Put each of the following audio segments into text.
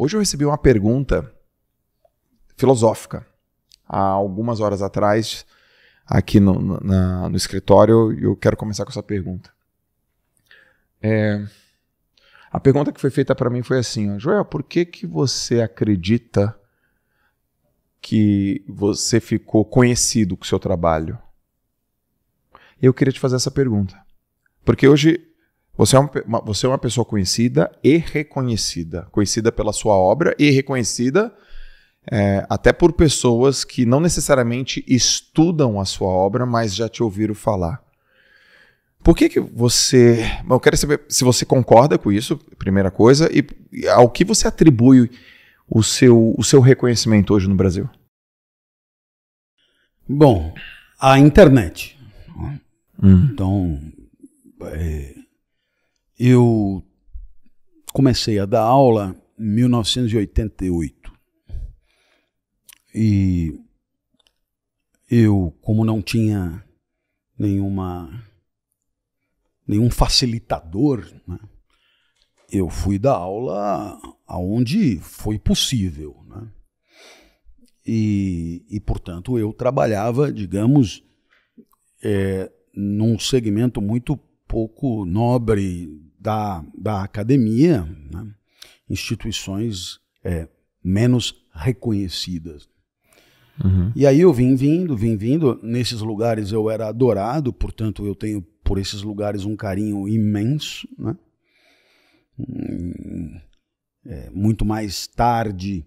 Hoje eu recebi uma pergunta filosófica há algumas horas atrás aqui no escritório e eu quero começar com essa pergunta. A pergunta que foi feita para mim foi assim, ó, Joel, por que você acredita que você ficou conhecido com o seu trabalho? Eu queria te fazer essa pergunta. Porque hoje você é uma pessoa conhecida e reconhecida. Conhecida pela sua obra e reconhecida até por pessoas que não necessariamente estudam a sua obra, mas já te ouviram falar. Por que você... Eu quero saber se você concorda com isso, primeira coisa, e ao que você atribui o seu reconhecimento hoje no Brasil? Bom, a internet. Então, eu comecei a dar aula em 1988. E eu, como não tinha nenhum facilitador, né, eu fui dar aula aonde foi possível, né? E, portanto, eu trabalhava, digamos, num segmento muito pouco nobre da academia, né? Instituições menos reconhecidas. Uhum. E aí eu vim vindo, nesses lugares eu era adorado, portanto eu tenho por esses lugares um carinho imenso, né? Muito mais tarde,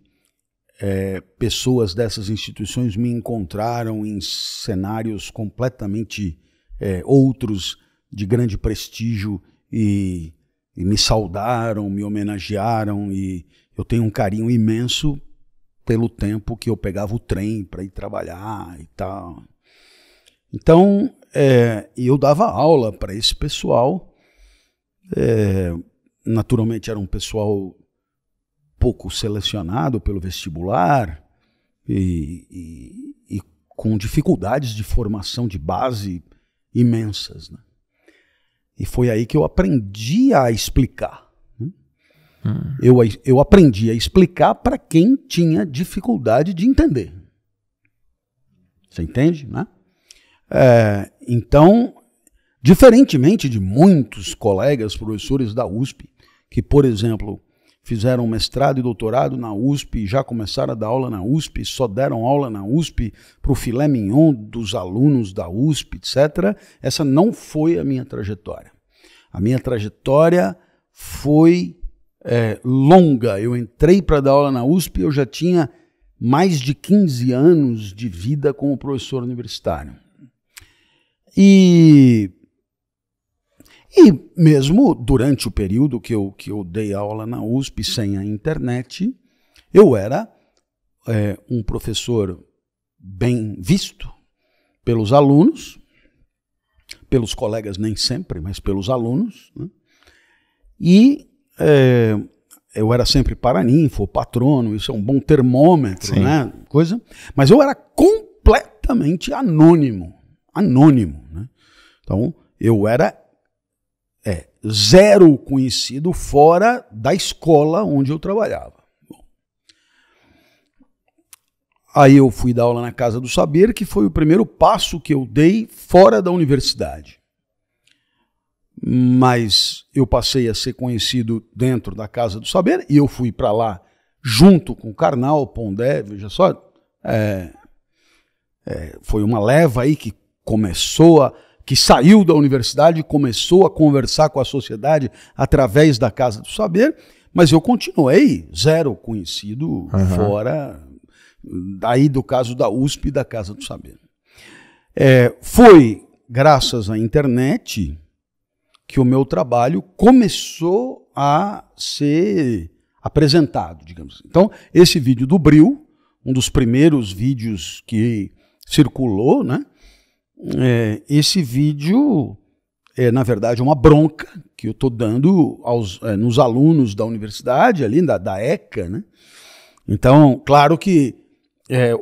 pessoas dessas instituições me encontraram em cenários completamente outros, de grande prestígio, e me saudaram, me homenagearam, e eu tenho um carinho imenso pelo tempo que eu pegava o trem para ir trabalhar e tal. Então, eu dava aula para esse pessoal. Naturalmente era um pessoal pouco selecionado pelo vestibular e com dificuldades de formação de base imensas, né? E foi aí que eu aprendi a explicar. Eu aprendi a explicar para quem tinha dificuldade de entender. Você entende, né? Então, diferentemente de muitos colegas professores da USP, que, por exemplo, fizeram mestrado e doutorado na USP, já começaram a dar aula na USP, só deram aula na USP para o filé mignon dos alunos da USP, etc. Essa não foi a minha trajetória. A minha trajetória foi longa. Eu entrei para dar aula na USP, eu já tinha mais de 15 anos de vida como professor universitário. E mesmo durante o período que eu dei aula na USP sem a internet, eu era um professor bem visto pelos alunos, pelos colegas nem sempre, mas pelos alunos, né? E eu era sempre paraninfo, patrono, isso é um bom termômetro, né? Mas eu era completamente anônimo, né? Então, eu era zero conhecido fora da escola onde eu trabalhava. Bom, aí eu fui dar aula na Casa do Saber, que foi o primeiro passo que eu dei fora da universidade. Mas eu passei a ser conhecido dentro da Casa do Saber e eu fui para lá junto com o Karnal, Pondé, veja só. Foi uma leva aí que que saiu da universidade e começou a conversar com a sociedade através da Casa do Saber, mas eu continuei zero conhecido fora, daí do caso da USP e da Casa do Saber. Foi graças à internet que o meu trabalho começou a ser apresentado, digamos assim. Então, esse vídeo do Bril, um dos primeiros vídeos que circulou, né? Esse vídeo na verdade, uma bronca que eu estou dando nos alunos da universidade, ali da ECA, né? Então, claro que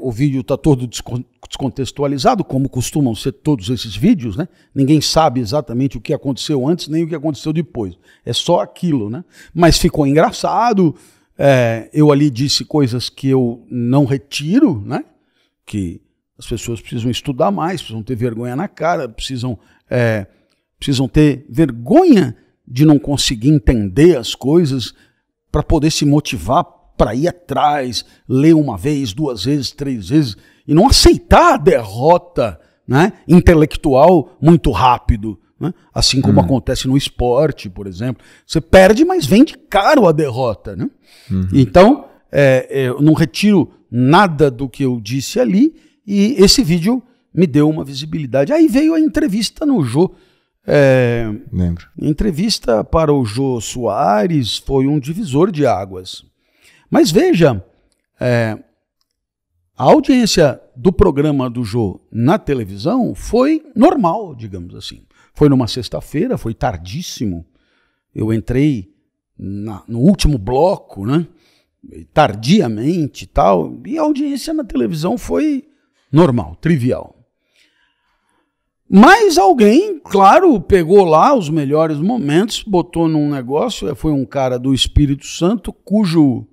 o vídeo está todo descontextualizado, como costumam ser todos esses vídeos, né? Ninguém sabe exatamente o que aconteceu antes, nem o que aconteceu depois. É só aquilo, né? Mas ficou engraçado, Eu ali disse coisas que eu não retiro, né? Que as pessoas precisam estudar mais, precisam ter vergonha na cara, precisam ter vergonha de não conseguir entender as coisas para poder se motivar para ir atrás, ler uma vez, 2 vezes, 3 vezes, e não aceitar a derrota, né, intelectual muito rápido. Né? Assim como acontece no esporte, por exemplo. Você perde, mas vende caro a derrota. Né? Então, eu não retiro nada do que eu disse ali, e esse vídeo me deu uma visibilidade. Aí veio a entrevista no Jô. Lembro. Entrevista para o Jô Soares foi um divisor de águas. Mas veja, a audiência do programa do Jô na televisão foi normal, digamos assim. Foi numa sexta-feira, foi tardíssimo. Eu entrei no último bloco, né? Tardiamente e tal, e a audiência na televisão foi normal, trivial. Mas alguém, claro, pegou lá os melhores momentos, botou num negócio, foi um cara do Espírito Santo, cujo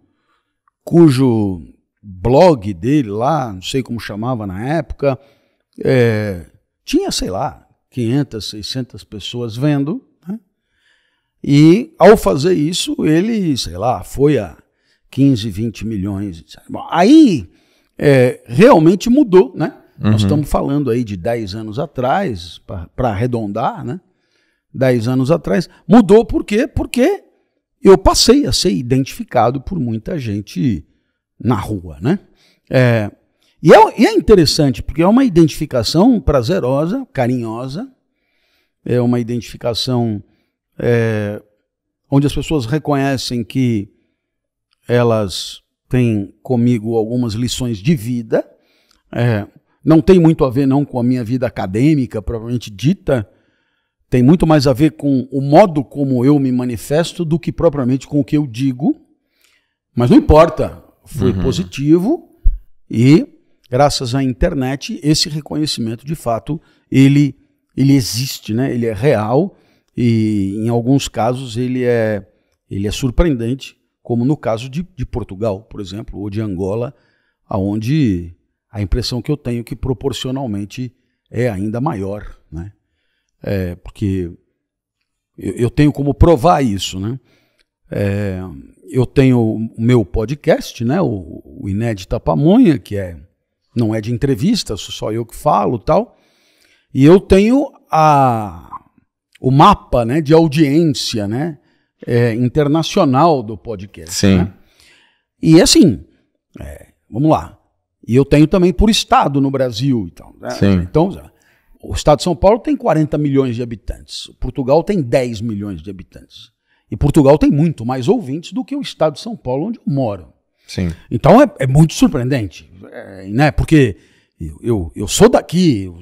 blog dele lá, não sei como chamava na época, tinha, sei lá, 500, 600 pessoas vendo, né? E ao fazer isso, ele, sei lá, foi a 15, 20 milhões. Bom, aí realmente mudou, né? Nós estamos falando aí de 10 anos atrás, para arredondar, né? 10 anos atrás. Mudou por quê? Porque eu passei a ser identificado por muita gente na rua, né? E é interessante, porque é uma identificação prazerosa, carinhosa, é uma identificação onde as pessoas reconhecem que elas têm comigo algumas lições de vida, não tem muito a ver não com a minha vida acadêmica, propriamente dita, tem muito mais a ver com o modo como eu me manifesto do que propriamente com o que eu digo, mas não importa, foi positivo e, graças à internet, esse reconhecimento, de fato, ele existe, né? Ele é real e, em alguns casos, ele é surpreendente, como no caso de Portugal, por exemplo, ou de Angola, onde a impressão que eu tenho é que proporcionalmente é ainda maior, né? Porque eu tenho como provar isso, né? Eu tenho o meu podcast, né? O Inédita Pamonha, que não é de entrevista, sou só eu que falo, tal. E eu tenho o mapa, né, de audiência, né, internacional do podcast. Sim. Né? E assim, vamos lá. E eu tenho também por estado no Brasil. Então, o estado de São Paulo tem 40 milhões de habitantes. Portugal tem 10 milhões de habitantes. E Portugal tem muito mais ouvintes do que o estado de São Paulo, onde eu moro. Sim. Então é muito surpreendente, né? Porque eu sou daqui,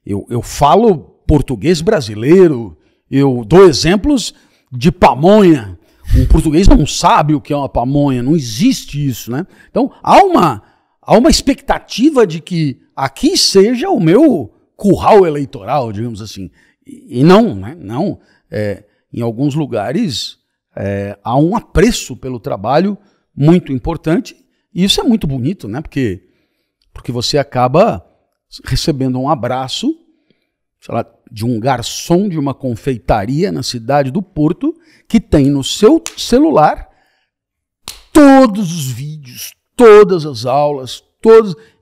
eu falo português brasileiro, eu dou exemplos de pamonha. Um português não sabe o que é uma pamonha, não existe isso, né? Então há uma expectativa de que aqui seja o meu curral eleitoral, digamos assim. E não, né? Não. Em alguns lugares há um apreço pelo trabalho muito importante, e isso é muito bonito, né? Porque você acaba recebendo um abraço, sei lá, de um garçom de uma confeitaria na cidade do Porto, que tem no seu celular todos os vídeos, todas as aulas,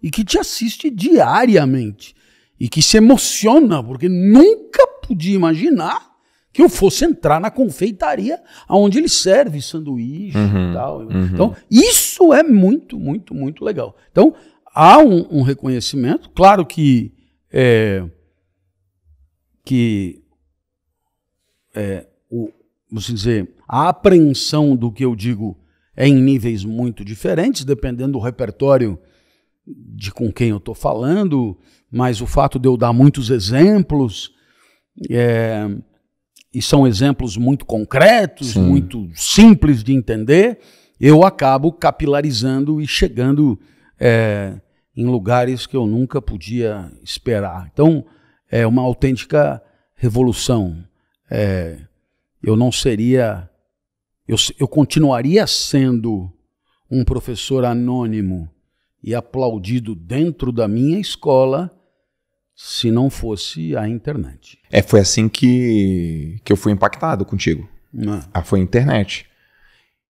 e que te assiste diariamente, e que se emociona, porque nunca podia imaginar que eu fosse entrar na confeitaria onde ele serve sanduíche e tal. Então, isso é muito, muito, muito legal. Então, há um reconhecimento, claro que vamos dizer, a apreensão do que eu digo é em níveis muito diferentes, dependendo do repertório de com quem eu estou falando, mas o fato de eu dar muitos exemplos, e são exemplos muito concretos, sim, muito simples de entender, eu acabo capilarizando e chegando em lugares que eu nunca podia esperar. Então, é uma autêntica revolução. Eu não seria... Eu continuaria sendo um professor anônimo e aplaudido dentro da minha escola se não fosse a internet. Foi assim que eu fui impactado contigo. Foi a internet.